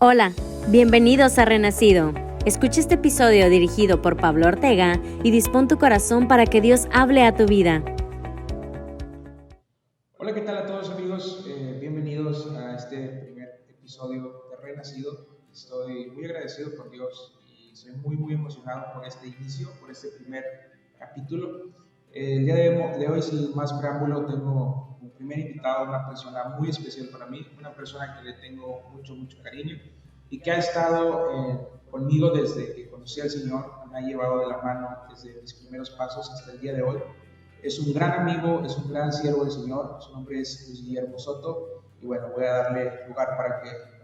Hola, bienvenidos a Renacido. Escucha este episodio dirigido por Pablo Ortega y dispón tu corazón para que Dios hable a tu vida. Hola, ¿qué tal a todos amigos? Bienvenidos a este primer episodio de Renacido. Estoy muy agradecido con Dios y soy muy emocionado por este inicio, por este primer capítulo. El día de hoy, sin más preámbulo, tengo un primer invitado, una persona muy especial para mí, una persona que le tengo mucho cariño y que ha estado conmigo desde que conocí al Señor, me ha llevado de la mano desde mis primeros pasos hasta el día de hoy. Es un gran amigo, es un gran siervo del Señor, su nombre es Luis Guillermo Soto y bueno, voy a darle lugar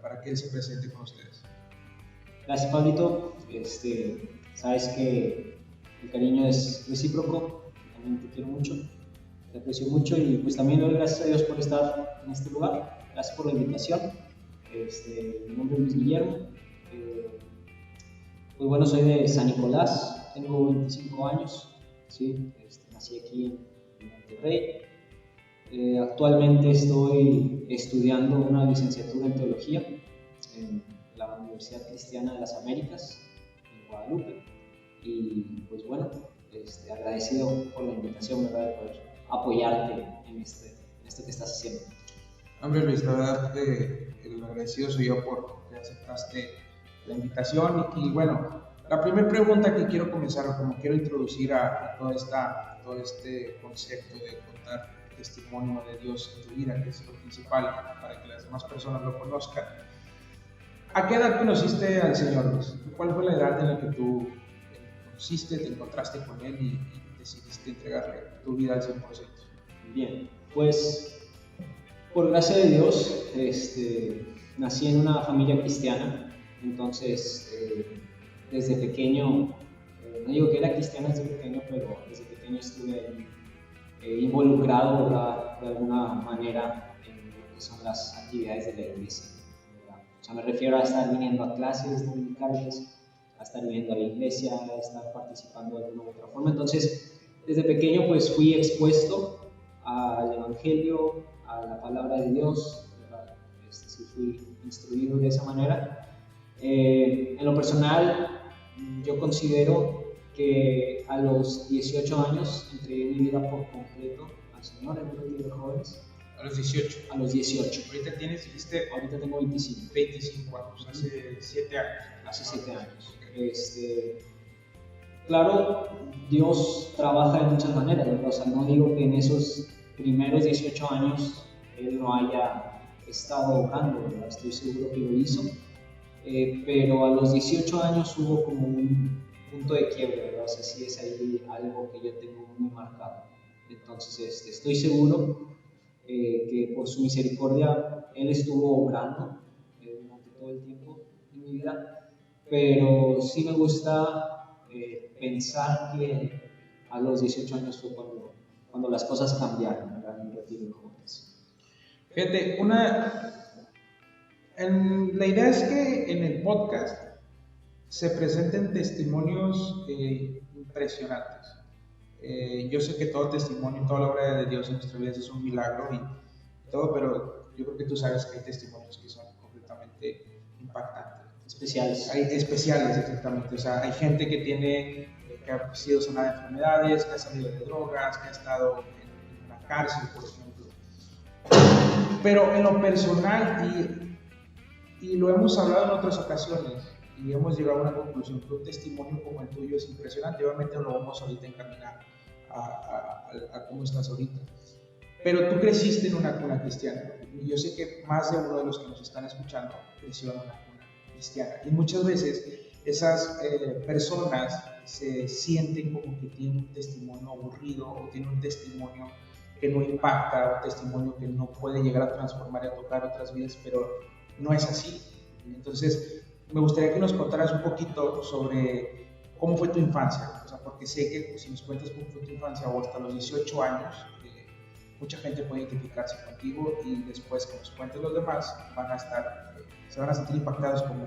para que él se presente con ustedes. Gracias, Pablito. Sabes que el cariño es recíproco, también te quiero mucho, te aprecio mucho y pues también doy gracias a Dios por estar en este lugar. Gracias por la invitación. Mi nombre es Luis Guillermo. Pues bueno, soy de San Nicolás, tengo 25 años, ¿sí? Nací aquí en Monterrey. Actualmente estoy estudiando una licenciatura en teología en la Universidad Cristiana de las Américas, en Guadalupe, y pues bueno, agradecido por la invitación, ¿verdad?, de poder apoyarte en esto que estás haciendo. Hombre Luis, la verdad el agradecido soy yo por que aceptaste la invitación y bueno, la primera pregunta que quiero comenzar, como quiero introducir a todo este concepto de contar testimonio de Dios en tu vida, que es lo principal para que las demás personas lo conozcan. ¿A qué edad conociste al Señor, Luis? ¿Cuál fue la edad en la que tú conociste, te encontraste con Él y decidiste entregarle tu vida al 100%? Bien, pues por gracia de Dios, nací en una familia cristiana, entonces desde pequeño, no digo que era cristiana desde pequeño, pero desde pequeño estuve involucrado, ¿verdad?, de alguna manera en lo que son las actividades de la iglesia, ¿verdad? O sea, me refiero a estar viniendo a clases dominicales, a estar viniendo a la iglesia, a estar participando de alguna u otra forma. Entonces, desde pequeño pues fui expuesto al Evangelio, a la palabra de Dios, ¿verdad? Sí fui instruido de esa manera. En lo personal, yo considero que a los 18 años entregué mi vida por completo al Señor en un retiro de jóvenes. A los 18. A los 18. Ahorita dijiste, ahorita tengo 25. 25 años, hace 7 años. Hace 7 años. Claro, Dios trabaja de muchas maneras, ¿verdad? O sea, no digo que en esos primeros 18 años Él no haya estado obrando, ¿verdad? Estoy seguro que lo hizo. Pero a los 18 años hubo como un punto de quiebre, ¿verdad? O sea, sí es ahí algo que yo tengo muy marcado. Entonces, estoy seguro que por su misericordia Él estuvo obrando durante todo el tiempo en mi vida, pero sí me gusta pensar que a los 18 años fue cuando las cosas cambiaron, ¿verdad?, en el retiro de jóvenes. Fíjate, la idea es que en el podcast se presenten testimonios impresionantes. Yo sé que todo testimonio, toda la obra de Dios en nuestra vida es un milagro y todo, pero yo creo que tú sabes que hay testimonios que son completamente impactantes. Especiales. Hay especiales, exactamente. O sea, hay gente que ha sido sanada de enfermedades, que ha salido de drogas, que ha estado en una cárcel, por ejemplo. Pero en lo personal, y lo hemos hablado en otras ocasiones, y hemos llegado a una conclusión que un testimonio como el tuyo es impresionante. Obviamente lo vamos ahorita a encaminar a cómo estás ahorita. Pero tú creciste en una cuna cristiana, y yo sé que más de uno de los que nos están escuchando creció en una cuna cristiana. Y muchas veces esas personas se sienten como que tienen un testimonio aburrido o tienen un testimonio que no impacta, un testimonio que no puede llegar a transformar y a tocar otras vidas, pero no es así. Entonces, me gustaría que nos contaras un poquito sobre cómo fue tu infancia, o sea, porque sé que si nos cuentas cómo fue tu infancia o hasta los 18 años, mucha gente puede identificarse contigo y después que nos cuentes los demás se van a sentir impactados como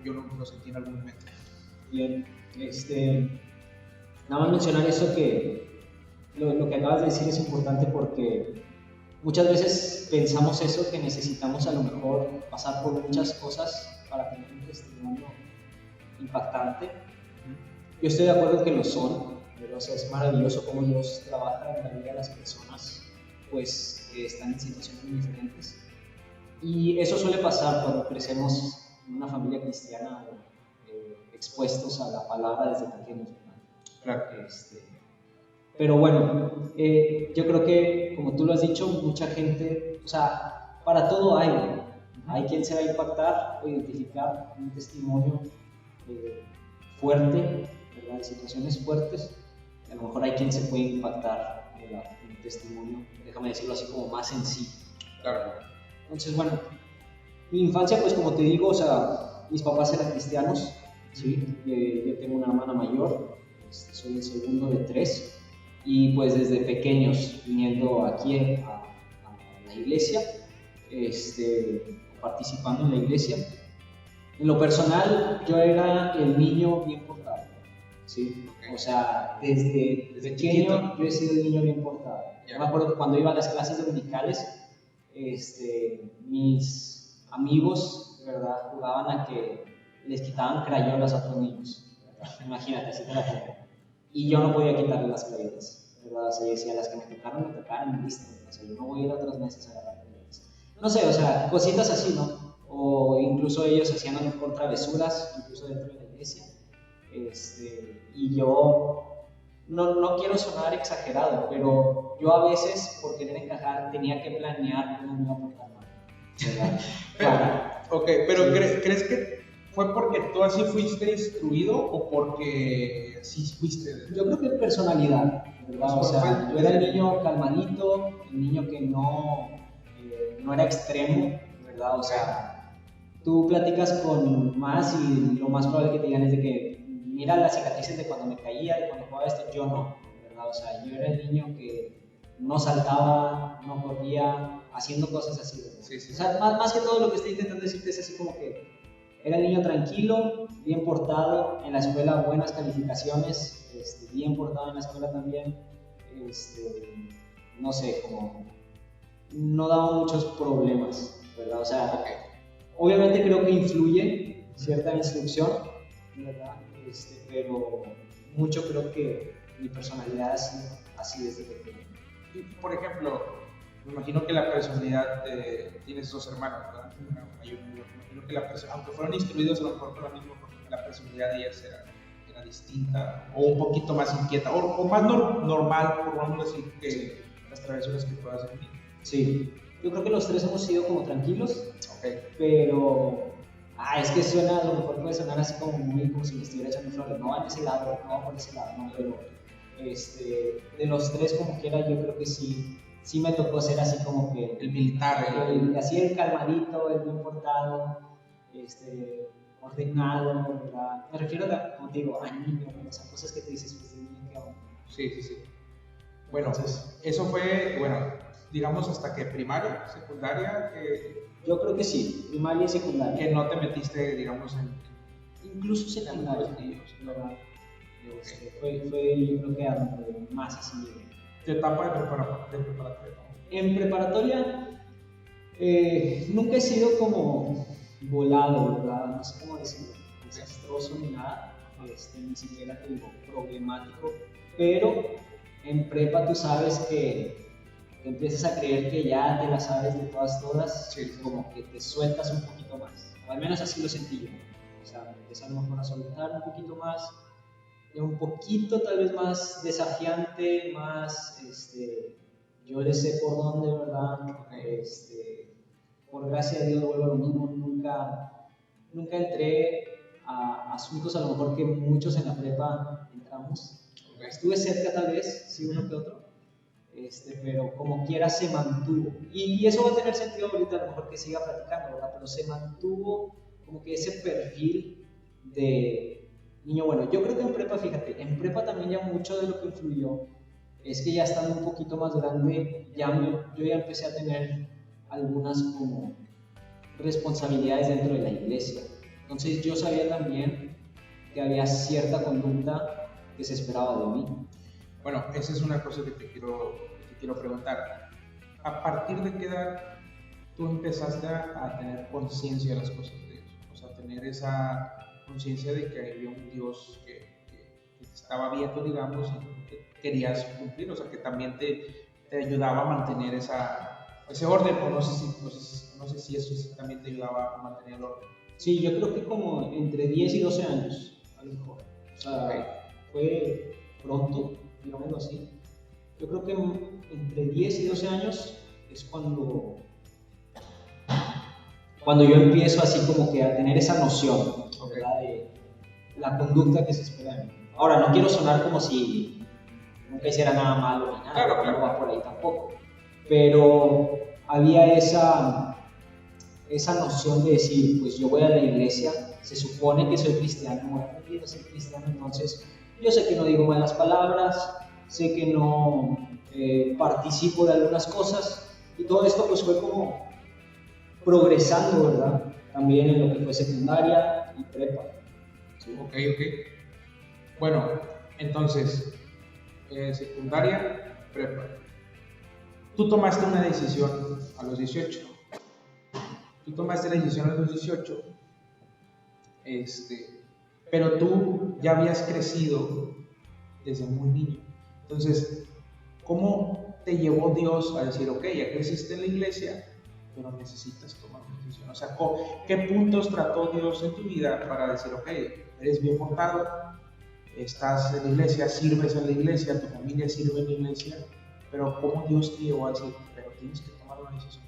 yo lo sentí en algún momento. Bien, nada más mencionar eso que lo que acabas de decir es importante porque muchas veces pensamos eso, que necesitamos a lo mejor pasar por muchas cosas para tener un testimonio impactante. Yo estoy de acuerdo en que lo son, pero o sea, es maravilloso cómo Dios trabaja en la vida de las personas, pues que están en situaciones muy diferentes. Y eso suele pasar cuando crecemos en una familia cristiana, expuestos a la palabra desde pequeños, ¿verdad? Claro. Pero bueno, yo creo que, como tú lo has dicho, mucha gente, o sea, para todo hay quien se va a impactar o identificar un testimonio fuerte, ¿verdad? De situaciones fuertes. A lo mejor hay quien se puede impactar en un testimonio, déjame decirlo así, como más sencillo. Claro. Entonces, bueno, mi infancia, pues como te digo, o sea, mis papás eran cristianos, ¿sí? Yo tengo una hermana mayor, soy el segundo de 3, y pues desde pequeños viniendo aquí a la iglesia, participando en la iglesia. En lo personal, yo era el niño bien portado, ¿sí? O sea, desde pequeño yo he sido el niño bien portado. Yo me acuerdo que cuando iba a las clases dominicales, mis amigos, ¿verdad?, jugaban a que les quitaban crayolas a otros niños, ¿verdad? Imagínate, así te la pongo. Y yo no podía quitarle las crayolas, ¿verdad? O sea, yo decía, las que me tocaron, y listo. O sea, yo no voy a ir a otras mesas a agarrar crayolas. No sé, o sea, cositas así, ¿no? O incluso ellos hacían a lo mejor travesuras, incluso dentro de la iglesia. Y yo no quiero sonar exagerado, pero yo a veces, por querer encajar, tenía que planear cómo me iba a portar mal, ¿verdad? Claro. Ok, pero sí. ¿Crees que fue porque tú así fuiste instruido o porque así fuiste? Yo creo que personalidad, ¿verdad? O sea, yo era el niño calmadito, el niño que no era extremo, ¿verdad? O sea, tú platicas con más y lo más probable que te digan es de que mira las cicatrices de cuando me caía, de cuando jugaba esto, yo no, ¿verdad? O sea, yo era el niño que no saltaba, no corría, haciendo cosas así, ¿verdad? Sí, sí. O sea, más que todo lo que estoy intentando decirte es así como que era el niño tranquilo, bien portado, en la escuela buenas calificaciones, bien portado en la escuela también, no sé, como no daba muchos problemas, ¿verdad? O sea, obviamente creo que influye cierta instrucción, ¿verdad? Pero mucho creo que mi personalidad ha sido así desde pequeño. Y, por ejemplo, me imagino que la personalidad, tienes 2 hermanos, ¿verdad? Me imagino que aunque fueron instruidos a lo mejor por lo mismo, porque la personalidad de ellas era distinta, o un poquito más inquieta, o más normal, por vamos a decir, que las travesuras que puedas hacer. Sí, yo creo que los 3 hemos sido como tranquilos, pero es que suena, a lo mejor puede sonar así como si me estuviera echando flores, no va en ese lado, no va por ese lado, no, pero de los 3 como quiera, yo creo que sí me tocó ser así como que el militar, así el calmadito, el bien portado, ordenado, ¿verdad? Me refiero a, como te digo, a niño, o sea, cosas que te dices, pues de niño, ¿qué onda? Sí. Bueno, entonces, eso fue, digamos, hasta que primaria, secundaria, yo creo que sí, primaria y secundaria. Que no te metiste, digamos, incluso secundaria, ¿verdad? Fue yo creo que a donde más así. ¿Tu etapa de preparatoria? En preparatoria nunca he sido como volado, ¿verdad? No sé cómo decirlo, desastroso ni nada, ni siquiera te digo problemático, pero en prepa tú sabes que empiezas a creer que ya te la sabes de todas, sí. Como que te sueltas un poquito más, o al menos así lo sentí yo, o sea, me empecé a lo mejor a soltar un poquito más, un poquito tal vez más desafiante, más, yo le sé por dónde, ¿verdad? Por gracia de Dios vuelvo a lo mismo, nunca entré a asuntos a lo mejor que muchos en la prepa entramos. Estuve cerca tal vez, sí, uno que otro, pero como quiera se mantuvo. Y eso va a tener sentido ahorita, a lo mejor que siga platicando, ¿verdad? Pero se mantuvo como que ese perfil de niño bueno. Yo creo que en prepa, fíjate, en prepa también ya mucho de lo que influyó es que ya estando un poquito más grande, yo ya empecé a tener algunas como responsabilidades dentro de la iglesia. Entonces yo sabía también que había cierta conducta que se esperaba de mí. Bueno, esa es una cosa que te quiero preguntar. ¿A partir de qué edad tú empezaste a tener conciencia de las cosas de Dios? O sea, tener esa conciencia de que había un Dios que te estaba viendo, digamos, y que querías cumplir, o sea, que también te ayudaba a mantener ese orden, o no sé si eso también te ayudaba a mantener el orden. Sí, yo creo que como entre 10 y 12 años, a lo mejor. O sea, Okay. fue pronto, digámoslo así. Yo creo que entre 10 y 12 años es cuando yo empiezo así como que a tener esa noción, Okay. ¿verdad? De la conducta que se espera de mí. Ahora, no quiero sonar como si nunca hiciera nada malo ni nada, Claro, claro. no va por ahí tampoco. Pero había esa noción de decir, pues yo voy a la iglesia, se supone que soy cristiano, voy a aprender a ser cristiano, entonces yo sé que no digo malas palabras, sé que no participo de algunas cosas, y todo esto pues fue como progresando, ¿verdad? También en lo que fue secundaria y prepa. ¿Sí? Ok. Bueno, entonces, secundaria, prepa. Tú tomaste una decisión a los 18. Tú tomaste la decisión a los 18, pero tú ya habías crecido desde muy niño. Entonces, ¿cómo te llevó Dios a decir, ok, ya creciste en la iglesia, pero necesitas tomar una decisión? O sea, ¿qué puntos trató Dios en tu vida para decir, ok, eres bien portado, estás en la iglesia, sirves en la iglesia, tu familia sirve en la iglesia, pero cómo Dios te llevó a decir, pero tienes que tomar una decisión?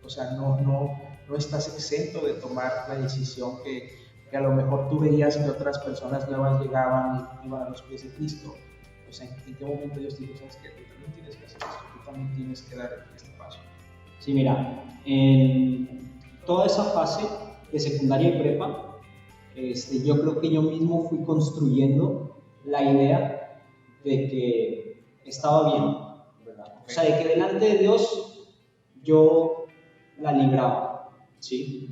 O sea, no estás exento de tomar la decisión que a lo mejor tú veías que otras personas nuevas llegaban y iban a los pies de Cristo. O sea, ¿en qué momento Dios te dijo, sabes que tú también tienes que hacer esto, tú también tienes que dar este paso? Sí, mira, en toda esa fase de secundaria y prepa, yo creo que yo mismo fui construyendo la idea de que estaba bien, ¿verdad? O sea, de que delante de Dios yo la libraba, ¿sí?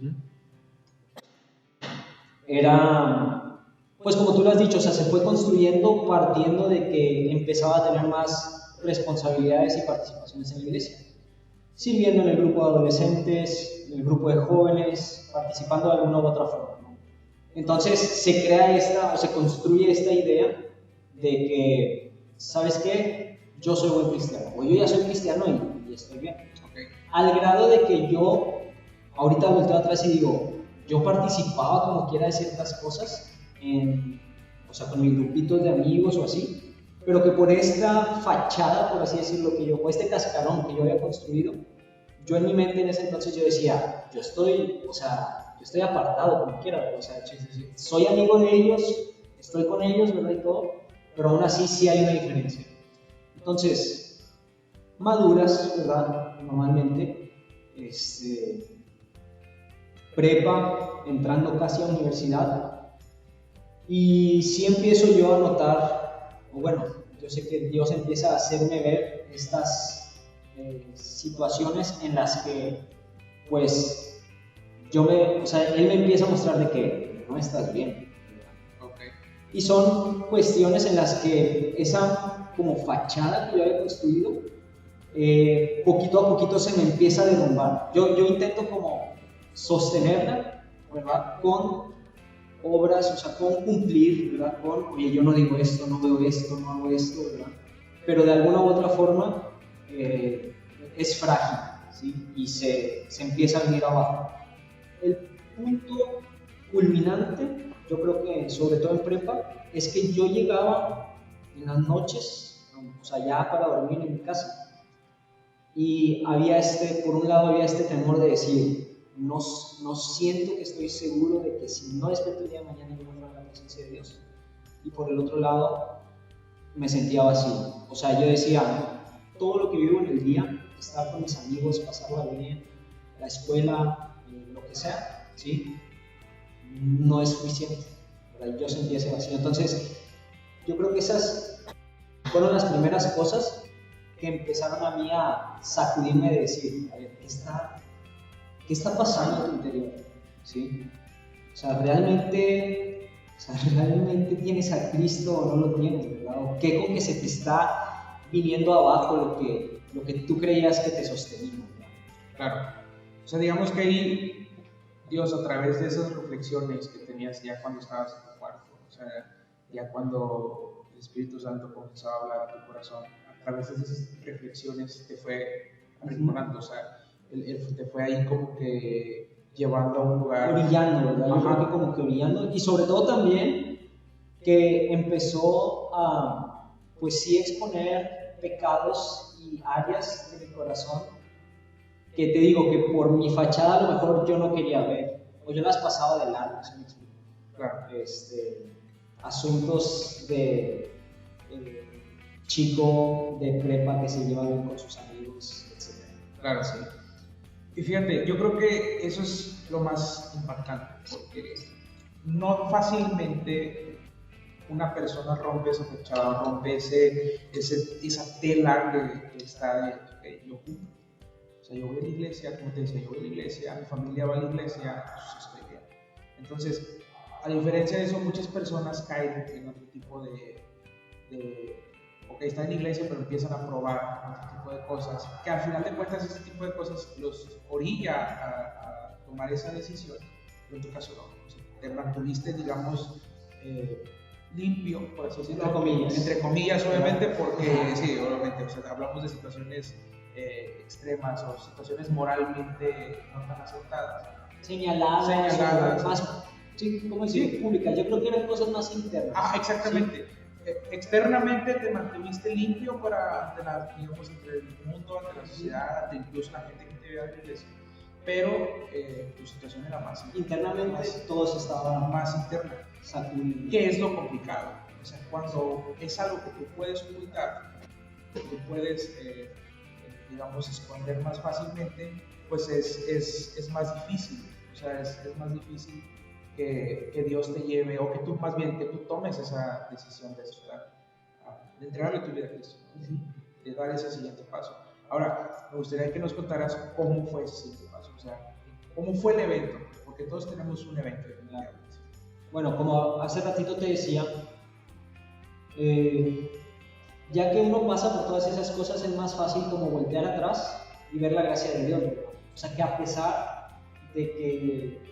Era, pues como tú lo has dicho, o sea, se fue construyendo partiendo de que empezaba a tener más responsabilidades y participaciones en la iglesia, sirviendo en el grupo de adolescentes, en el grupo de jóvenes, participando de alguna u otra forma, ¿no? Entonces se crea se construye esta idea de que, ¿sabes qué? Yo soy buen cristiano, o yo ya soy cristiano y estoy bien. Okay. Al grado de que yo, ahorita volteo atrás y digo, yo participaba como quiera de ciertas cosas, o sea, con mis grupitos de amigos o así, pero que por esta fachada, por así decirlo, o este cascarón que yo había construido, yo en mi mente en ese entonces yo decía, yo estoy apartado como quiera, o sea, soy amigo de ellos, estoy con ellos, ¿verdad? Y todo, pero aún así sí hay una diferencia. Entonces, maduras, ¿verdad? Normalmente, prepa, entrando casi a universidad, y sí empiezo yo a notar, o bueno, yo sé que Dios empieza a hacerme ver estas situaciones en las que, pues, Él me empieza a mostrar de que no estás bien. Okay. Y son cuestiones en las que esa como fachada que yo había construido, poquito a poquito se me empieza a derrumbar. Yo intento como sostenerla, ¿verdad? Con obras, o sea, con cumplir, ¿verdad? Oye, yo no digo esto, no veo esto, no hago esto, ¿verdad? Pero de alguna u otra forma es frágil, ¿sí? Y se empieza a venir abajo. El punto culminante, yo creo que sobre todo en prepa, es que yo llegaba en las noches, o sea, ya para dormir en mi casa, y había por un lado había este temor de decir, no siento que estoy seguro de que si no despierto el día de mañana yo voy a entrar en la presencia de Dios. Y por el otro lado, me sentía vacío. O sea, yo decía, todo lo que vivo en el día, estar con mis amigos, pasarla bien, la escuela, lo que sea, ¿sí? No es suficiente, ¿verdad? Yo sentía ese vacío. Entonces, yo creo que esas fueron las primeras cosas que empezaron a mí a sacudirme de decir, a ver, ¿qué está pasando en tu interior? ¿Sí? O sea, ¿realmente tienes a Cristo o no lo tienes, ¿verdad? ¿O qué con que se te está viniendo abajo lo que lo que tú creías que te sostenía, ¿verdad? Claro. O sea, digamos que ahí Dios, a través de esas reflexiones que tenías ya cuando estabas en tu cuarto, o sea, ya cuando el Espíritu Santo comenzó a hablar a tu corazón, a través de esas reflexiones te fue arrinconando, o sea, él te fue ahí como que llevando a un lugar. Brillando, ¿verdad? Yo creo que como que brillando, y sobre todo también que empezó a, pues sí, exponer pecados y áreas de mi corazón que te digo que por mi fachada a lo mejor yo no quería ver, o yo las pasaba de largo, ¿sí me explico? Claro. Asuntos de chico de prepa que se lleva bien con sus amigos, etc. Claro, sí. Y fíjate, yo creo que eso es lo más impactante, porque no fácilmente una persona rompe esa fachada, rompe esa tela que está de okay, yo cumplo. O sea, yo voy a la iglesia, como te decía, yo voy a la iglesia, mi familia va a la iglesia, pues estoy bien. Entonces, a diferencia de eso, muchas personas caen en otro tipo de ok, están en la iglesia, pero empiezan a probar otro tipo de cosas, que al final de cuentas ese tipo de cosas los orilla a tomar esa decisión, pero en tu caso no. O sea, te mantuviste, digamos, limpio, por así decirlo. Entre comillas, obviamente, porque sí, obviamente, o sea, hablamos de situaciones extremas o situaciones moralmente no tan aceptadas. Señaladas. Más, sí, ¿cómo decir? Sí. Públicas. Yo creo que eran cosas más internas. Ah, exactamente. Sí. Externamente te mantuviste limpio digamos, entre el mundo, ante la sociedad, ante incluso la gente que te veía en la iglesia, pero tu situación era más internamente, todos estaban más interna. ¿Qué es lo complicado? O sea, cuando es algo que tú puedes ocultar, que tú puedes, digamos, esconder más fácilmente, pues es más difícil. O sea, es más difícil que Dios te lleve, o que tú más bien, que tú tomes esa decisión de entregarle tu vida a Cristo, de dar ese siguiente paso. Ahora, me gustaría que nos contaras cómo fue ese siguiente paso, o sea, cómo fue el evento, porque todos tenemos un evento. Bueno, como hace ratito te decía, ya que uno pasa por todas esas cosas, es más fácil como voltear atrás y ver la gracia de Dios, ¿verdad? O sea, que a pesar de que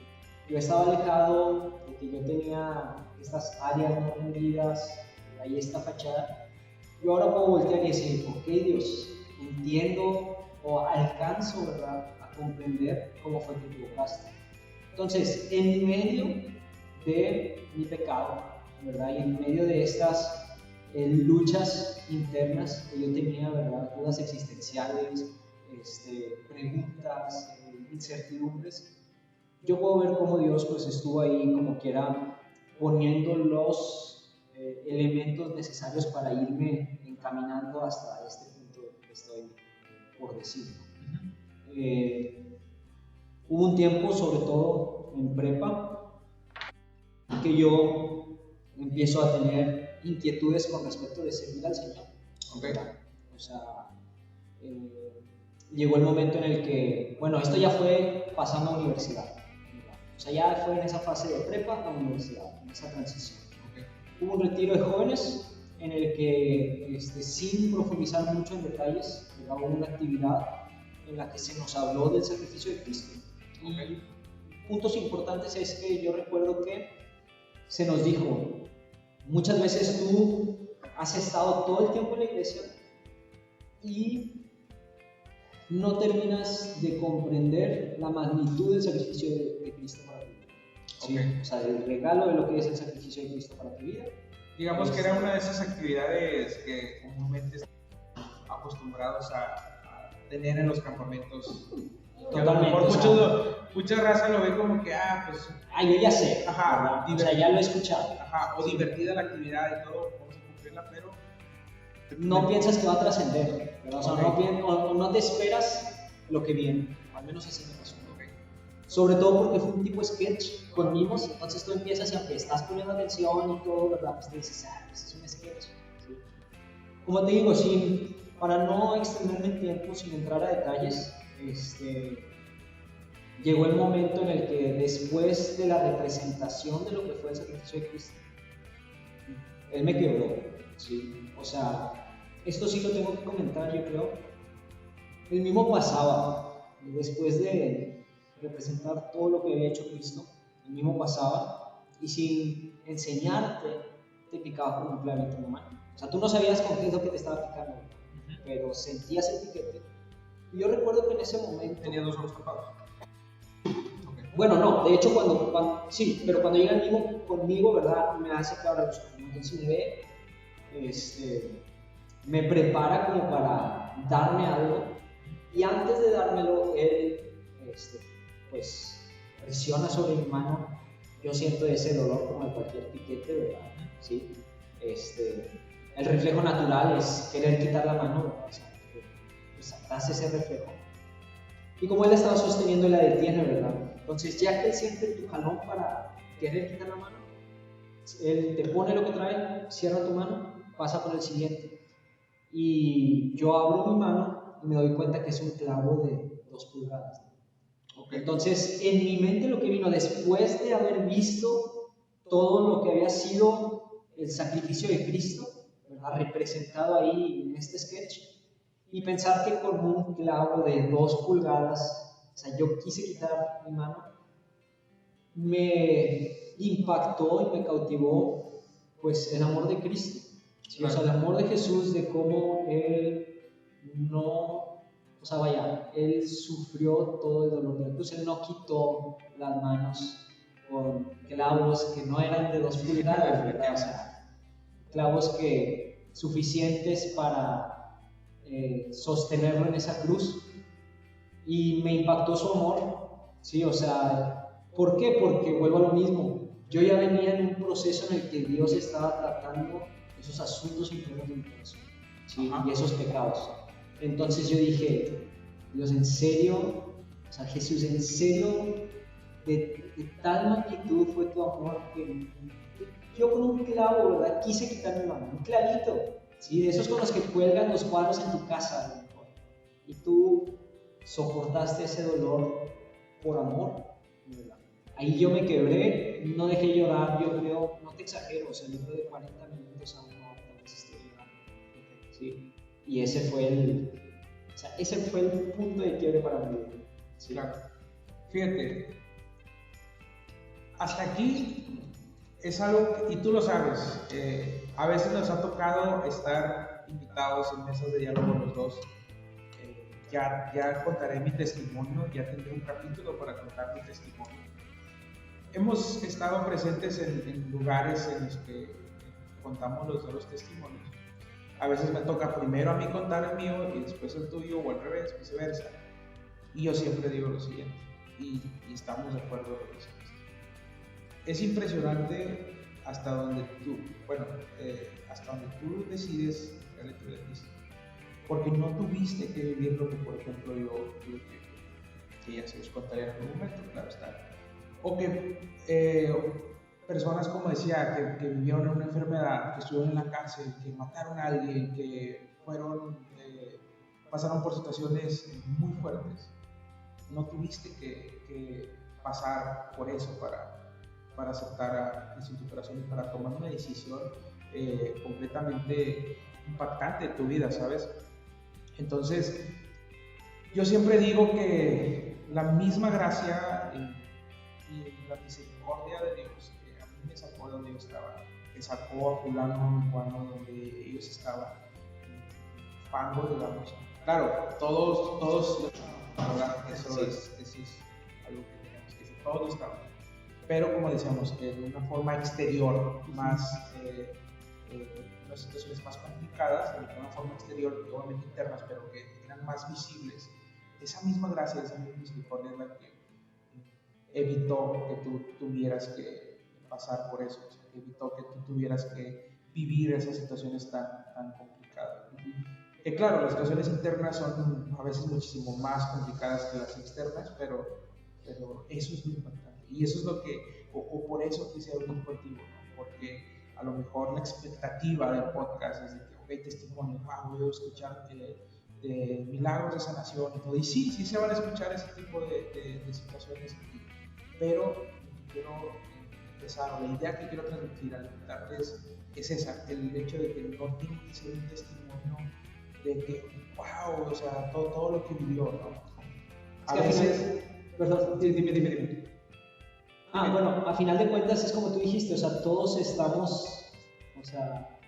yo estaba alejado, de que yo tenía estas áreas no rendidas, ahí esta fachada, yo ahora puedo voltear y decir, ok Dios, entiendo o alcanzo, ¿verdad?, a comprender cómo fue que te equivocaste. Entonces, en medio de mi pecado, ¿verdad?, y en medio de estas luchas internas que yo tenía, ¿verdad?, dudas existenciales, preguntas, incertidumbres, yo puedo ver cómo Dios pues estuvo ahí como quiera poniendo los elementos necesarios para irme encaminando hasta este punto que estoy por decirlo. Hubo un tiempo, sobre todo en prepa, que yo empiezo a tener inquietudes con respecto de servir al Señor. Okay. O sea, llegó el momento en el que, bueno, esto ya fue pasando a universidad. O sea, ya fue en esa fase de prepa a universidad, en esa transición. Okay. Hubo un retiro de jóvenes en el que, sin profundizar mucho en detalles, hubo una actividad en la que se nos habló del sacrificio de Cristo. Okay. Y puntos importantes es que yo recuerdo que se nos dijo, muchas veces tú has estado todo el tiempo en la iglesia y no terminas de comprender la magnitud del sacrificio de Cristo para tu vida. ¿Sí? Okay. O sea, el regalo de lo que es el sacrificio de Cristo para tu vida. Digamos que era una de esas actividades que comúnmente estamos acostumbrados a tener en los campamentos. Totalmente. Por mucha raza lo ve como que, pues... yo ya sé. Ajá. O sea, ya lo he escuchado. Ajá, o divertida la actividad y todo, vamos a cumplirla, pero... No piensas que va a trascender, ¿verdad? Okay. O sea, no te esperas lo que viene, al menos así me pasó. Okay. Sobre todo porque fue un tipo sketch con mimos, entonces tú empiezas y aunque estás poniendo atención y todo, ¿verdad? Pues te dices, pues es un sketch. ¿Sí? Como te digo, para no extenderme el tiempo sin entrar a detalles, llegó el momento en el que después de la representación de lo que fue el sacrificio de Cristo, Él me quebró, ¿sí? O sea, esto sí lo tengo que comentar, yo creo, el mismo pasaba, después de representar todo lo que había hecho Cristo, el mismo pasaba y sin enseñarte te picaba con un clavito en la mano. O sea, tú no sabías con qué es lo que te estaba picando, pero sentías el piquete. Y yo recuerdo que en ese momento... Tenía 2 ojos tapados. Bueno, no, de hecho sí, pero cuando llega el mismo conmigo, ¿verdad? Me hace que abra los ojos. Entonces me ve, me prepara como para darme algo y antes de dármelo, él, pues, presiona sobre mi mano. Yo siento ese dolor como de cualquier piquete, ¿verdad? Sí. El reflejo natural es querer quitar la mano, ¿verdad? O sea, pues hace ese reflejo. Y como él estaba sosteniendo, la detiene, ¿verdad? Entonces, ya que él siente tu jalón para querer quitar la mano, él te pone lo que trae, cierra tu mano, pasa por el siguiente. Y yo abro mi mano y me doy cuenta que es un clavo de 2 pulgadas. Okay. Entonces, en mi mente lo que vino después de haber visto todo lo que había sido el sacrificio de Cristo, ¿verdad? Representado ahí en este sketch, y pensar que con un clavo de 2 pulgadas, o sea, yo quise quitar mi mano, me impactó y me cautivó pues el amor de Cristo, ¿sí? O sea, el amor de Jesús, de cómo Él no, o sea, vaya, Él sufrió todo el dolor de la cruz, Él no quitó las manos con clavos que no eran de 2 pulgadas, ¿verdad? O sea, clavos que suficientes para sostenerlo en esa cruz, y me impactó su amor, ¿sí? O sea, ¿por qué? Porque vuelvo a lo mismo, yo ya venía en un proceso en el que Dios estaba tratando esos asuntos internos de mi corazón, ¿sí? Y esos pecados. Entonces yo dije, Dios, ¿en serio? O sea, Jesús, ¿en serio? De tal magnitud fue tu amor que yo con un clavo, ¿verdad? Quise quitar mi mano, un clavito, ¿sí? De esos con los que cuelgan los cuadros en tu casa, a lo mejor. Y tú soportaste ese dolor por amor, ¿verdad? Ahí yo me quebré, no dejé llorar, yo creo, no te exagero, o sea, yo de 40 minutos a 1 hora tal vez estoy llorando, ¿sí? Y ese fue el punto de quiebre para mí, ¿sí? Claro. Fíjate, hasta aquí es algo, y tú lo sabes, a veces nos ha tocado estar invitados en mesas de diálogo los dos. Ya contaré mi testimonio, ya tendré un capítulo para contar mi testimonio. Hemos estado presentes en lugares en los que contamos los dos testimonios. A veces me toca primero a mí contar el mío y después el tuyo, o al revés, viceversa. Y yo siempre digo lo siguiente, y estamos de acuerdo con eso. Es impresionante hasta donde tú decides el hecho de Cristo. Porque no tuviste que vivir lo que, por ejemplo, yo tuve que ya se los contaré en algún momento, claro está. O que personas, como decía, que vivieron en una enfermedad, que estuvieron en la cárcel, que mataron a alguien, que pasaron por situaciones muy fuertes. No tuviste que pasar por eso para aceptar a Cristo en tu corazón y para tomar una decisión completamente impactante en tu vida, ¿sabes? Entonces, yo siempre digo que la misma gracia y la misericordia de Dios que a mí me sacó de donde yo estaba, que sacó a fulano y Juano donde ellos estaban, fango, digamos. Claro, todos, ¿verdad? Eso es algo que tenemos que decir, todos lo estaban. Pero como decíamos, de una forma exterior, más las situaciones más complicadas, de una forma exterior, obviamente internas, pero que eran más visibles. Esa misma gracia, esa misma misericordia es la que evitó que tú tuvieras que pasar por eso, o sea, que evitó que tú tuvieras que vivir esas situaciones tan complicadas. Que claro, las situaciones internas son a veces muchísimo más complicadas que las externas, pero eso es lo importante. Y eso es lo que, o por eso quise hablar contigo, ¿no? Porque a lo mejor la expectativa del podcast es de que, ok, testimonio, voy a escuchar de milagros de sanación y todo. Y sí se van a escuchar ese tipo de situaciones, pero quiero empezar, la idea que quiero transmitir al invitarte es esa, el hecho de que no tiene que ser un testimonio de que, wow, o sea, todo lo que vivió, ¿no? Es que a veces, perdón, Dime. Bueno, a final de cuentas es como tú dijiste, o sea, todos estamos, o sea,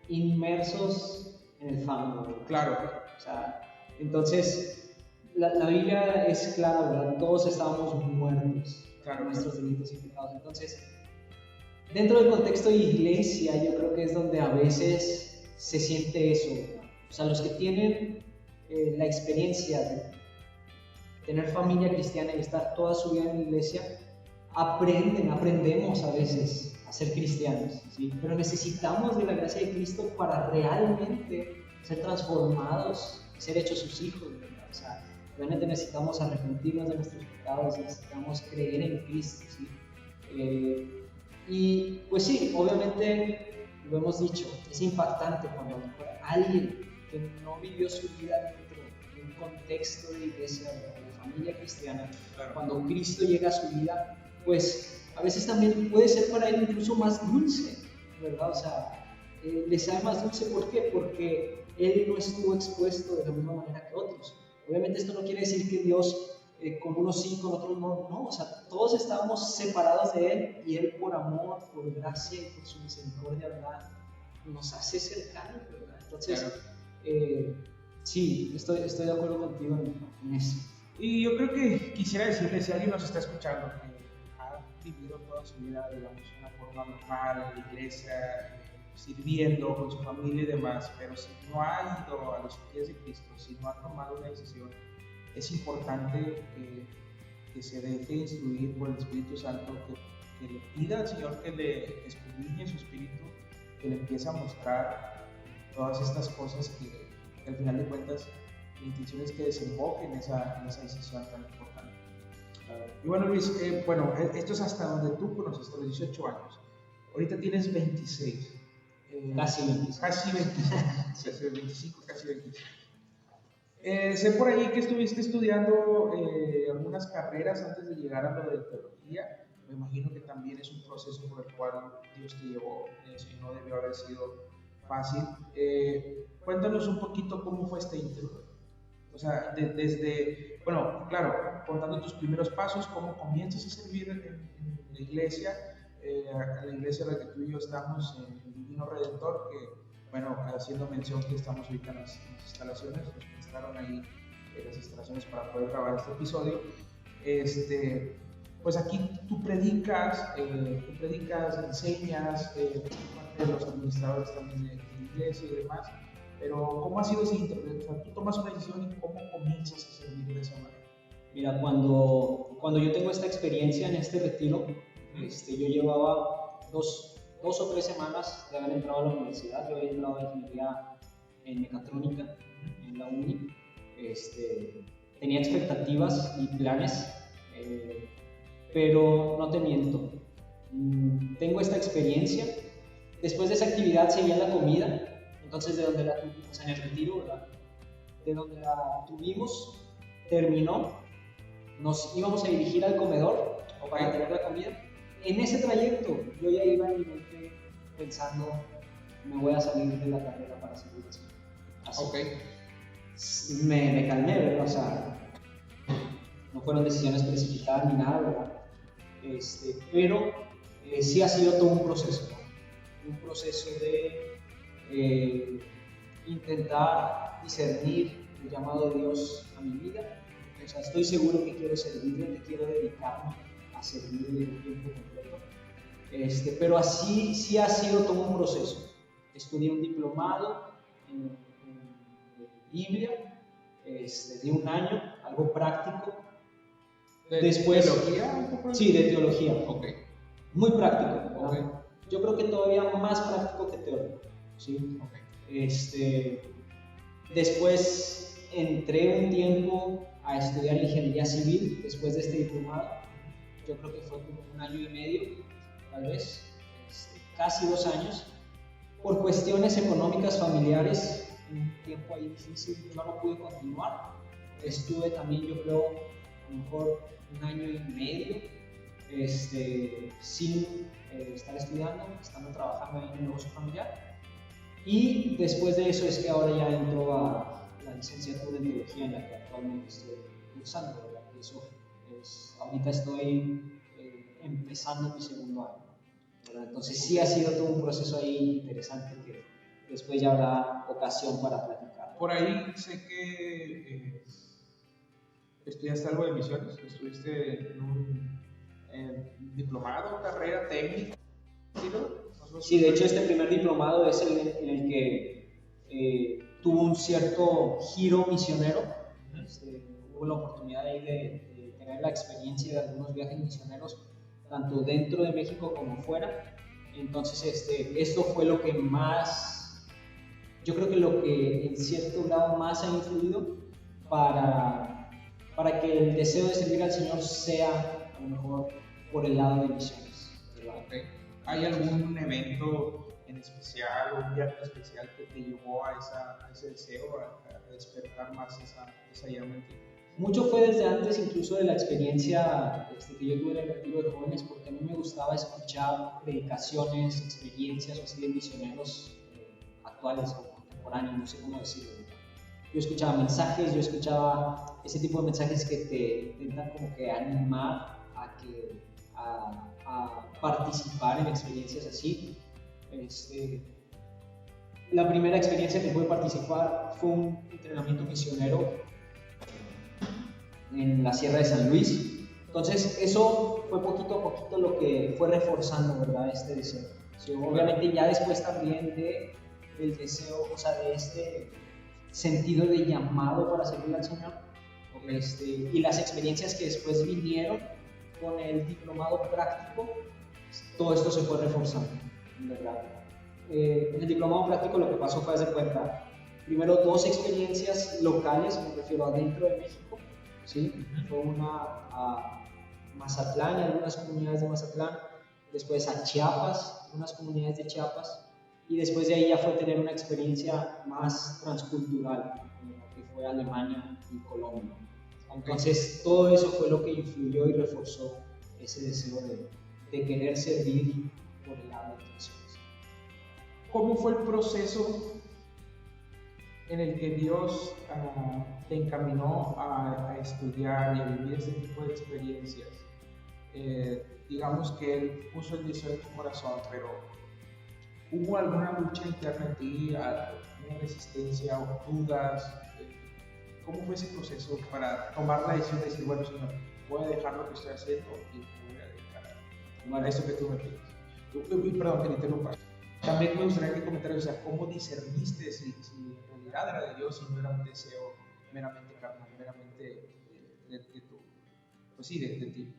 inmersos en el fango. Claro. O sea, entonces, la Biblia es clara, ¿verdad? Todos estábamos muertos Claro, por nuestros delitos y pecados. Entonces, dentro del contexto de iglesia, yo creo que es donde a veces se siente eso, ¿verdad? O sea, los que tienen la experiencia de tener familia cristiana y estar toda su vida en la iglesia, aprendemos a veces a ser cristianos, ¿sí? Pero necesitamos de la gracia de Cristo para realmente ser transformados y ser hechos sus hijos, ¿verdad? O sea, realmente necesitamos arrepentirnos de nuestros pecados, necesitamos creer en Cristo, ¿sí? Y pues sí, obviamente lo hemos dicho, es impactante cuando alguien que no vivió su vida dentro de un contexto de iglesia, de familia cristiana, Claro. cuando Cristo llega a su vida, pues a veces también puede ser para él incluso más dulce, ¿verdad? O sea, le sabe más dulce, ¿por qué? Porque él no estuvo expuesto de la misma manera que otros. Obviamente esto no quiere decir que Dios con unos sí, con otros no, o sea, todos estábamos separados de él y él por amor, por gracia y por su misericordia, ¿verdad? Nos hace cercanos, ¿verdad? Entonces, Claro. Sí, estoy de acuerdo contigo en eso. Y yo creo que quisiera decirle, si alguien nos está escuchando, que ha vivido toda su vida, digamos, de una forma normal, en la iglesia, sirviendo con su familia y demás, pero si no ha ido a los pies de Cristo, si no ha tomado una decisión, es importante que se deje instruir por el Espíritu Santo, que le pida al Señor que le escudriñe su espíritu, que le empiece a mostrar todas estas cosas que al final de cuentas mi intención es que desemboquen en esa decisión tan importante. Y bueno, Luis, esto es hasta donde tú conoces, hasta los 18 años. Ahorita tienes 26. Casi 26. Casi 25, casi 26. Sé por ahí que estuviste estudiando algunas carreras antes de llegar a lo de teología. Me imagino que también es un proceso por el cual Dios te llevó, y no debió haber sido fácil. Cuéntanos un poquito cómo fue este intro. O sea, desde, bueno, claro, contando tus primeros pasos, cómo comienzas a servir en la iglesia, a la iglesia a la que tú y yo estamos, en el Divino Redentor, que, bueno, haciendo mención que estamos ahorita en las instalaciones, nos prestaron ahí las instalaciones para poder grabar este episodio. Pues aquí tú predicas, enseñas, parte de los administradores también de la iglesia y demás. Pero, ¿cómo ha sido ese internet? O sea, tú tomas una decisión y ¿cómo comienzas a servir de esa manera? Mira, cuando yo tengo esta experiencia en este retiro, yo llevaba dos o tres semanas de haber entrado a la universidad. Yo había entrado a ingeniería en mecatrónica en la uni. Tenía expectativas y planes, pero no te miento. Tengo esta experiencia. Después de esa actividad seguía la comida. Entonces, de donde la tuvimos, o sea, en el retiro, ¿verdad? De donde la tuvimos, terminó, nos íbamos a dirigir al comedor para tener la comida. En ese trayecto, yo ya iba en mi mente pensando, me voy a salir de la carrera para seguir así. Okay. Me calmé, ¿verdad? O sea, no fueron decisiones precipitadas ni nada, ¿verdad? Pero sí ha sido todo un proceso, ¿no? Un proceso de intentar discernir el llamado de Dios a mi vida. O sea, estoy seguro que quiero servirle, que quiero dedicarme a servirle en tiempo completo. Pero así sí ha sido todo un proceso. Estudié un diplomado en Biblia de un año, algo práctico. Después, ¿Teología? Sí, de teología. Okay. Muy práctico. Okay. Yo creo que todavía más práctico que teórico. ¿Sí? Okay. Después entré un tiempo a estudiar ingeniería civil después de este diplomado. Yo creo que fue como 1 año y medio, tal vez, casi 2 años. Por cuestiones económicas familiares, un tiempo ahí difícil, yo no pude continuar. Estuve también, yo creo, a lo mejor 1 año y medio sin estar estudiando, estando trabajando en un negocio familiar. Y después de eso es que ahora ya entro a la licenciatura en teología en la que actualmente estoy cursando, ¿verdad? Eso es, ahorita estoy empezando mi segundo año, ¿verdad? Entonces sí ha sido todo un proceso ahí interesante que después ya habrá ocasión para platicar. Por ahí sé que estudiaste algo de misiones, estuviste en un diplomado, carrera técnica, ¿sí, no? Sí, de hecho este primer diplomado es el en el que tuvo un cierto giro misionero. Hubo la oportunidad de tener la experiencia de algunos viajes misioneros, tanto dentro de México como fuera. Entonces esto fue lo que más, yo creo que lo que en cierto grado más ha influido para que el deseo de servir al Señor sea a lo mejor por el lado de misiones, ¿verdad? Okay. ¿Hay algún evento en especial o un viaje especial que te llevó a ese deseo, a despertar más esa llama en ti? Mucho fue desde antes incluso de la experiencia que yo tuve en el retiro de jóvenes, porque a mí me gustaba escuchar predicaciones, experiencias así de misioneros actuales o contemporáneos, no sé cómo decirlo. Yo escuchaba mensajes, yo escuchaba ese tipo de mensajes que te intentan como que animar a participar en experiencias así. La primera experiencia que pude participar fue un entrenamiento misionero en la Sierra de San Luis. Entonces eso fue poquito a poquito lo que fue reforzando, ¿verdad?, este deseo. Sí, obviamente ya después también del deseo, o sea, de este sentido de llamado para servir al Señor, y las experiencias que después vinieron con el diplomado práctico, todo esto se fue reforzando, ¿verdad? En el diplomado práctico lo que pasó fue, hacer cuenta, primero 2 experiencias locales, me refiero a dentro de México, ¿sí? Fue una a Mazatlán y algunas comunidades de Mazatlán, después a Chiapas, unas comunidades de Chiapas, y después de ahí ya fue tener una experiencia más transcultural, que fue Alemania y Colombia. Entonces todo eso fue lo que influyó y reforzó ese deseo de querer servir por el lado de Jesús. ¿Cómo fue el proceso en el que Dios te encaminó a estudiar y a vivir ese tipo de experiencias? Digamos que Él puso el deseo en tu corazón, pero ¿hubo alguna lucha interna en ti, alguna resistencia o dudas? ¿Cómo fue ese proceso para tomar la decisión de decir, bueno, Señor, voy a dejar lo que estoy haciendo y voy a dedicar a eso que tú me pides? Perdón, que te interrumpa. También me gustaría que comentaras, o sea, ¿cómo discerniste si en realidad era de Dios y no era un deseo meramente carnal, meramente de tu, pues sí, de ti?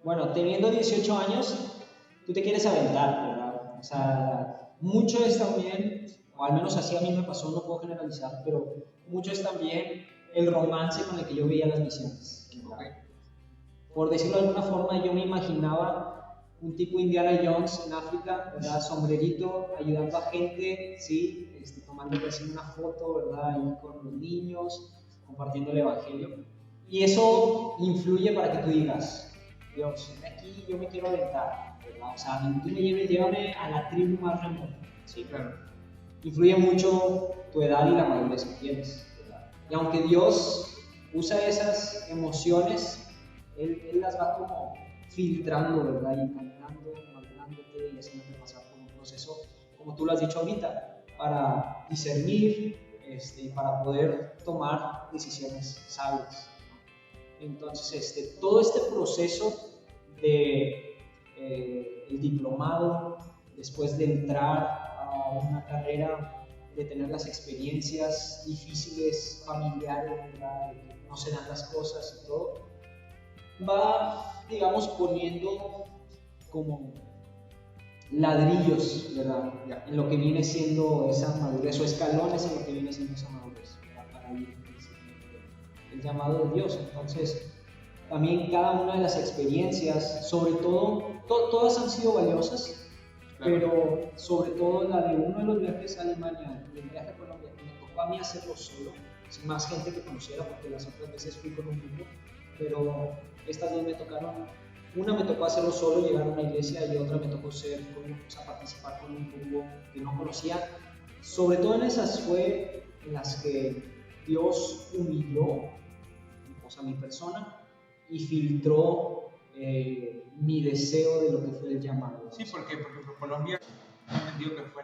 Bueno, teniendo 18 años, tú te quieres aventar, ¿verdad? O sea, mucho es también, o al menos así a mí me pasó, no puedo generalizar, pero mucho es también el romance con el que yo veía las misiones. Okay. Por decirlo de alguna forma, yo me imaginaba un tipo Indiana Jones en África, ¿verdad? Sombrerito, ayudando a gente, ¿sí? Tomando una foto, ¿verdad? Ahí con los niños, compartiendo el evangelio. Y eso influye para que tú digas, Dios, aquí yo me quiero aventar, ¿verdad? O sea, tú llévame a la tribu más remota, ¿sí? Claro. Influye mucho tu edad y la madurez que tienes, ¿verdad? Y aunque Dios usa esas emociones, Él las va como filtrando, ¿verdad? Y encaminando, madurándote y haciéndote pasar por un proceso, como tú lo has dicho ahorita, para discernir y para poder tomar decisiones sabias, ¿no? Entonces, todo este proceso de el diplomado, después de entrar a una carrera, de tener las experiencias difíciles, familiares, ¿verdad? De que no se dan las cosas y todo, va, digamos, poniendo como ladrillos, ¿verdad? En lo que viene siendo esa madurez, o escalones en lo que viene siendo esa madurez, ¿verdad? Para ir el llamado de Dios. Entonces, también cada una de las experiencias, sobre todo, todas han sido valiosas, pero sobre todo la de uno de los viajes a Alemania y el viaje a Colombia, me tocó a mí hacerlo solo, sin más gente que conociera, porque las otras veces fui con un grupo, pero estas dos me tocaron. Una me tocó hacerlo solo, llegar a una iglesia, y otra me tocó participar con un grupo que no conocía, sobre todo en esas fue en las que Dios humilló, o sea, mi persona, y filtró mi deseo de lo que fue el llamado. Sí, porque por ejemplo Colombia, he entendido que fue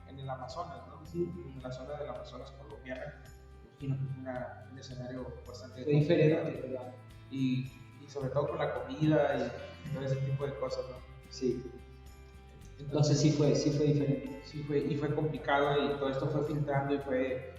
en el Amazonas, ¿no? Sí. En la zona del Amazonas colombiana, imagino que fue un escenario bastante Fue diferente, ¿verdad? y sobre todo con la comida y todo ese tipo de cosas, ¿no? Sí. Entonces sí fue diferente. Sí, fue complicado y todo esto fue filtrando y fue...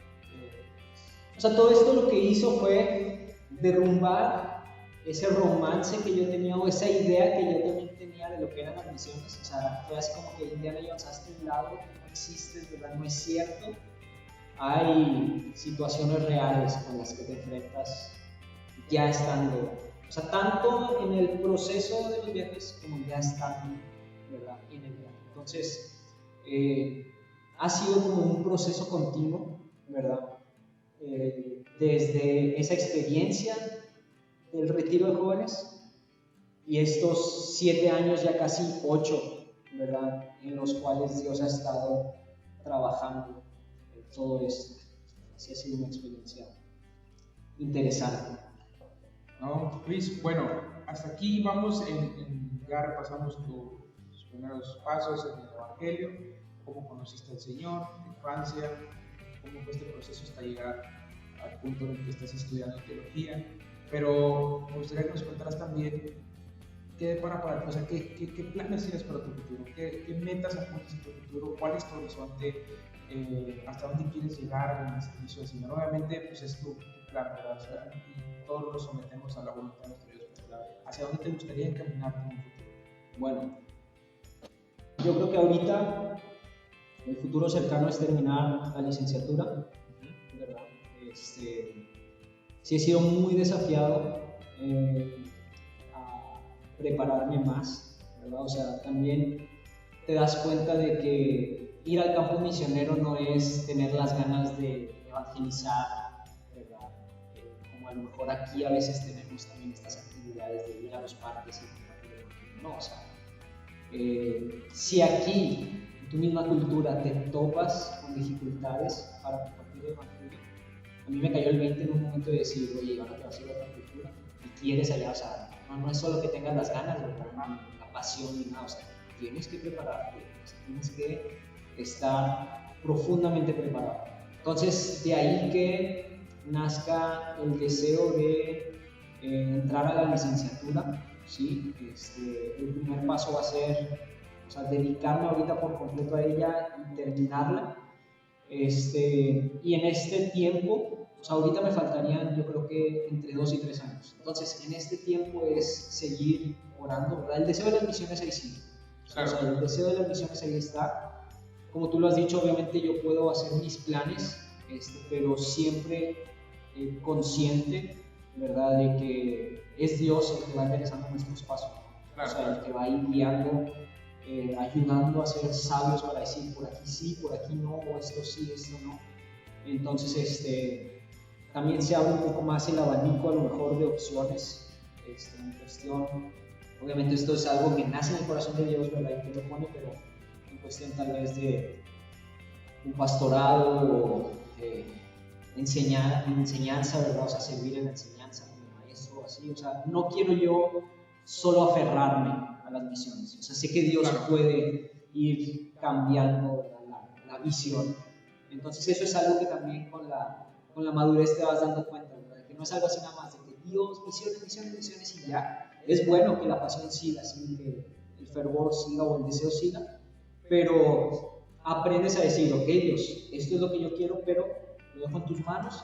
O sea, todo esto lo que hizo fue derrumbar ese romance que yo tenía o esa idea que yo también tenía de lo que eran las misiones. O sea, fue así como que Indiana Jones, hazte un lado, no existes, ¿verdad? No es cierto. Hay situaciones reales con las que te enfrentas ya estando, o sea, tanto en el proceso de los viajes como ya estando, ¿verdad? En el viaje. Entonces, ha sido como un proceso continuo, ¿verdad? Desde esa experiencia del retiro de jóvenes y estos 7 años, ya casi 8, ¿verdad? En los cuales Dios ha estado trabajando en todo esto. Así ha sido una experiencia interesante. ¿No? Luis, bueno, hasta aquí vamos, ya repasamos tus primeros pasos en el Evangelio, cómo conociste al Señor, tu infancia, cómo fue este proceso hasta llegar al punto en el que estás estudiando teología, pero me gustaría que nos contaras también qué depara para ti, o sea, qué planes tienes para tu futuro, qué metas apuntas en tu futuro, cuál es tu horizonte, hasta dónde quieres llegar en el servicio del Señor. Obviamente, pues es tu plan, ¿verdad? O sea, y todos nos sometemos a la voluntad de nuestro Dios, pero ¿hacia dónde te gustaría encaminarte en un futuro? Bueno, yo creo que ahorita el futuro cercano es terminar la licenciatura, ¿verdad? Sí he sido muy desafiado a prepararme más, ¿verdad? O sea, también te das cuenta de que ir al campo misionero no es tener las ganas de evangelizar, ¿verdad? Como a lo mejor aquí a veces tenemos también estas actividades de ir a los parques y compartir el evangelio. No, o sea, si aquí en tu misma cultura te topas con dificultades para compartir el evangelio, a mí me cayó el 20 en un momento de decir, oye, ahora te vas a ir a otra cultura y quieres allá, o sea, no es solo que tengas las ganas, ¿verdad? La pasión ni nada, o sea, tienes que prepararte, o sea, tienes que estar profundamente preparado. Entonces, de ahí que nazca el deseo de entrar a la licenciatura, ¿sí? El primer paso va a ser, o sea, dedicarme ahorita por completo a ella y terminarla. Y en este tiempo, o sea, ahorita me faltarían, yo creo que entre 2 y 3 años. Entonces, en este tiempo es seguir orando, ¿verdad? El deseo de las misiones ahí sí. Claro. O sea, el deseo de las misiones ahí está. Como tú lo has dicho, obviamente yo puedo hacer mis planes, pero siempre consciente, ¿verdad? De que es Dios el que va enderezando nuestros pasos. Claro. O sea, el que va ir guiando, ayudando a ser sabios para decir por aquí sí, por aquí no, o esto sí, esto no. Entonces, también se abre un poco más el abanico a lo mejor de opciones en cuestión. Obviamente esto es algo que nace en el corazón de Dios, ¿verdad? Y que lo pone, pero en cuestión tal vez de un pastorado o enseñanza, ¿verdad? O sea, servir en la enseñanza como maestro, así. O sea, no quiero yo solo aferrarme a las misiones. O sea, sé que Dios puede ir cambiando la visión. Entonces eso es algo que también con la madurez te vas dando cuenta, ¿verdad? Que no es algo así nada más de que Dios, misiones y ya. Es bueno que la pasión siga, ¿sí? Que el fervor siga o el deseo siga, pero aprendes a decir, ok Dios, esto es lo que yo quiero, pero lo dejo en tus manos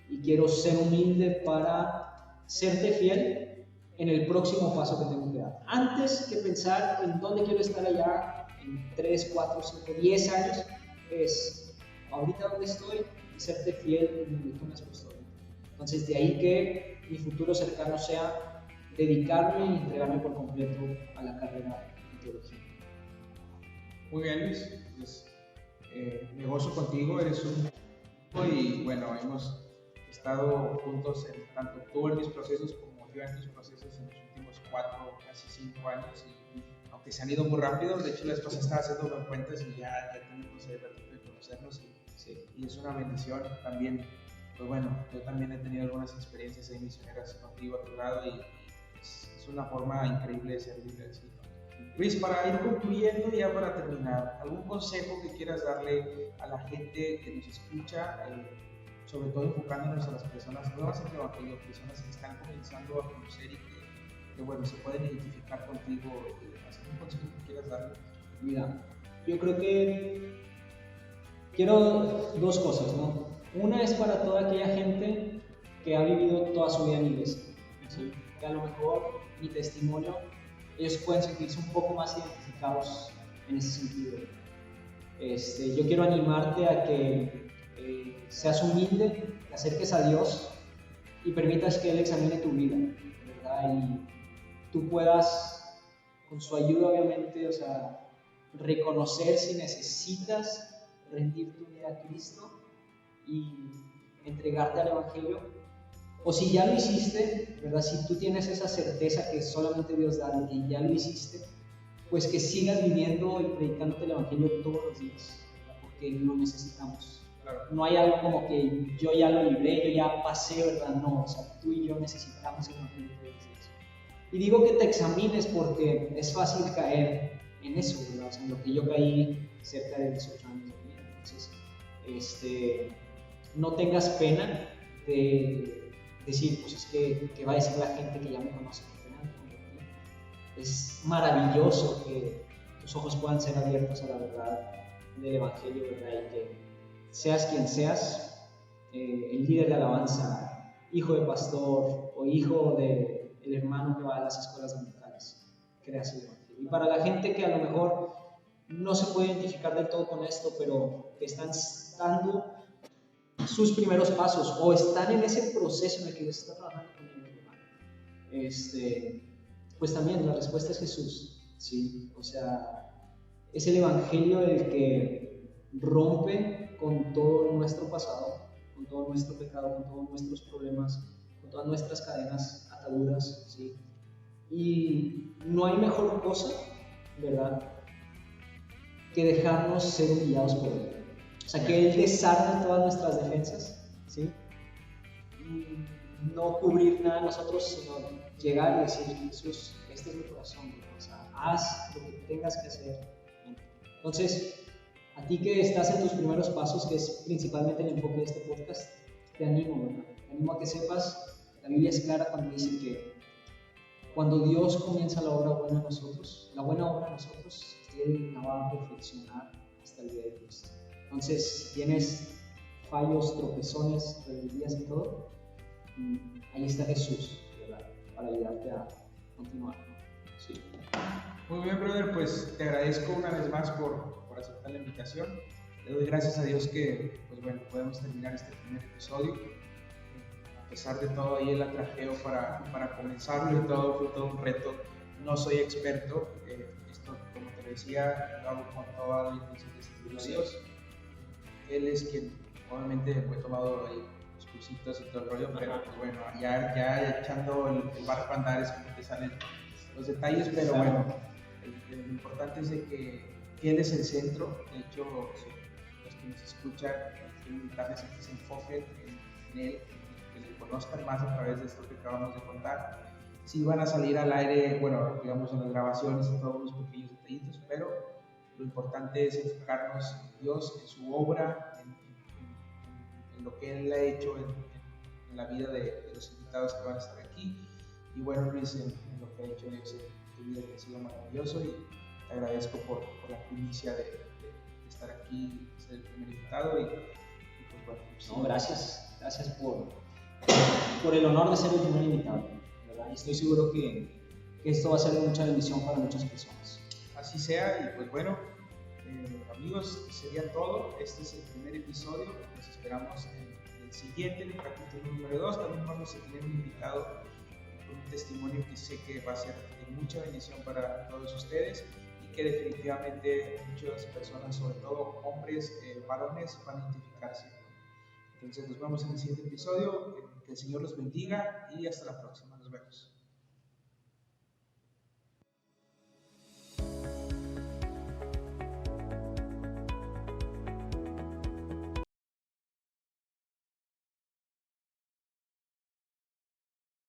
y quiero ser humilde para serte fiel en el próximo paso que tengo que dar. Antes que pensar en dónde quiero estar allá en 3, 4, 5, 10 años, es ahorita donde estoy y serte fiel en lo que tú me has puesto. Entonces de ahí que mi futuro cercano sea dedicarme y entregarme por completo a la carrera de teología. Muy bien, Luis, pues, me gozo contigo, eres un y bueno, hemos estado juntos tanto tú en mis procesos como yo en tus procesos en los últimos 4, casi 5 años y aunque se han ido muy rápido, de hecho la vez pasada estaba haciendo cuentas y ya tenemos conocernos Sí. y es una bendición también. Pues bueno, yo también he tenido algunas experiencias ahí misioneras contigo a tu lado y es una forma increíble de servir al Señor. Luis, para ir concluyendo, ya para terminar, ¿algún consejo que quieras darle a la gente que nos escucha, sobre todo enfocándonos a las personas nuevas en el Evangelio, personas que están comenzando a conocer y que bueno, se pueden identificar contigo? ¿Algún consejo que quieras darle? Mira, yo creo que quiero dos cosas, ¿no? Una es para toda aquella gente que ha vivido toda su vida en iglesia, ¿sí? Que a lo mejor mi testimonio, ellos pueden sentirse un poco más identificados en ese sentido. Yo quiero animarte a que seas humilde, te acerques a Dios y permitas que Él examine tu vida, ¿verdad? Y tú puedas, con su ayuda obviamente, o sea, reconocer si necesitas rendir tu vida a Cristo y entregarte al Evangelio, o si ya lo hiciste, ¿verdad? Si tú tienes esa certeza que solamente Dios da de que ya lo hiciste, pues que sigas viviendo y predicándote el Evangelio todos los días, ¿verdad? Porque lo necesitamos. Claro. No hay algo como que yo ya lo libré, yo ya pasé, ¿verdad? No, o sea, tú y yo necesitamos el Evangelio todos los días. Y digo que te examines porque es fácil caer en eso, ¿verdad? O sea, en lo que yo caí cerca de 18 años de vida. Entonces, no tengas pena de decir, pues es que va a decir la gente que ya me conoce. Es maravilloso que tus ojos puedan ser abiertos a la verdad del Evangelio, ¿verdad? Y que seas quien seas, el líder de alabanza, hijo de pastor o hijo del hermano que va a las escuelas dominicales, creas el Evangelio. Y para la gente que a lo mejor no se puede identificar del todo con esto, pero que están dando sus primeros pasos o están en ese proceso en el que Dios está trabajando con ellos, pues también la respuesta es Jesús, ¿sí? O sea, es el Evangelio el que rompe con todo nuestro pasado, con todo nuestro pecado, con todos nuestros problemas, con todas nuestras cadenas, ataduras, ¿sí? Y no hay mejor cosa, ¿verdad?, que dejarnos ser humillados por Él. O sea, que Él desarme todas nuestras defensas, ¿sí? No cubrir nada de nosotros, sino llegar y decir, Jesús, este es mi corazón, o sea, haz lo que tengas que hacer. Entonces, a ti que estás en tus primeros pasos, que es principalmente el enfoque de este podcast, te animo, ¿verdad? Te animo a que sepas, la Biblia es clara cuando dice que cuando Dios comienza la obra buena en nosotros, la buena obra en nosotros, Él la va a perfeccionar hasta el día de Cristo. Entonces, si tienes fallos, tropezones, rebeldías y todo, ahí está Jesús, ¿verdad?, para ayudarte a continuar, ¿no? Sí. Muy bien, brother, pues te agradezco una vez más por aceptar la invitación. Le doy gracias a Dios que, pues bueno, podemos terminar este primer episodio. A pesar de todo ahí el atrajeo para comenzarlo y todo, fue todo un reto. No soy experto, esto, como te decía, lo hago con toda la intención de servir a Dios. Él es quien, obviamente, he tomado ahí los cursitos y todo el rollo, pero pues bueno, ya echando el barco a andar es como que salen los detalles, pero bueno, lo importante es de que Él es el centro. De hecho, los que nos escuchan, quiero invitarles a que se enfoquen en Él, que le conozcan más a través de esto que acabamos de contar. Sí van a salir al aire, bueno, digamos en las grabaciones y todos los pequeños detallitos, pero lo importante es enfocarnos en Dios, en su obra, en lo que Él ha hecho en la vida de los invitados que van a estar aquí. Y bueno, Luis, en lo que ha hecho Dios en tu vida, que ha sido maravilloso, y te agradezco por la primicia de estar aquí, ser el primer invitado. Y pues bueno, pues, no, gracias por el honor de ser el primer invitado, ¿verdad? Y estoy seguro que esto va a ser de mucha bendición para muchas personas. Así sea, y pues bueno, amigos, sería todo. Este es el primer episodio. Nos esperamos en el siguiente, en el capítulo número 2. También vamos a tener un invitado con un testimonio que sé que va a ser de mucha bendición para todos ustedes y que definitivamente muchas personas, sobre todo hombres, varones, van a identificarse. Entonces nos vemos en el siguiente episodio. Que el Señor los bendiga y hasta la próxima. Nos vemos.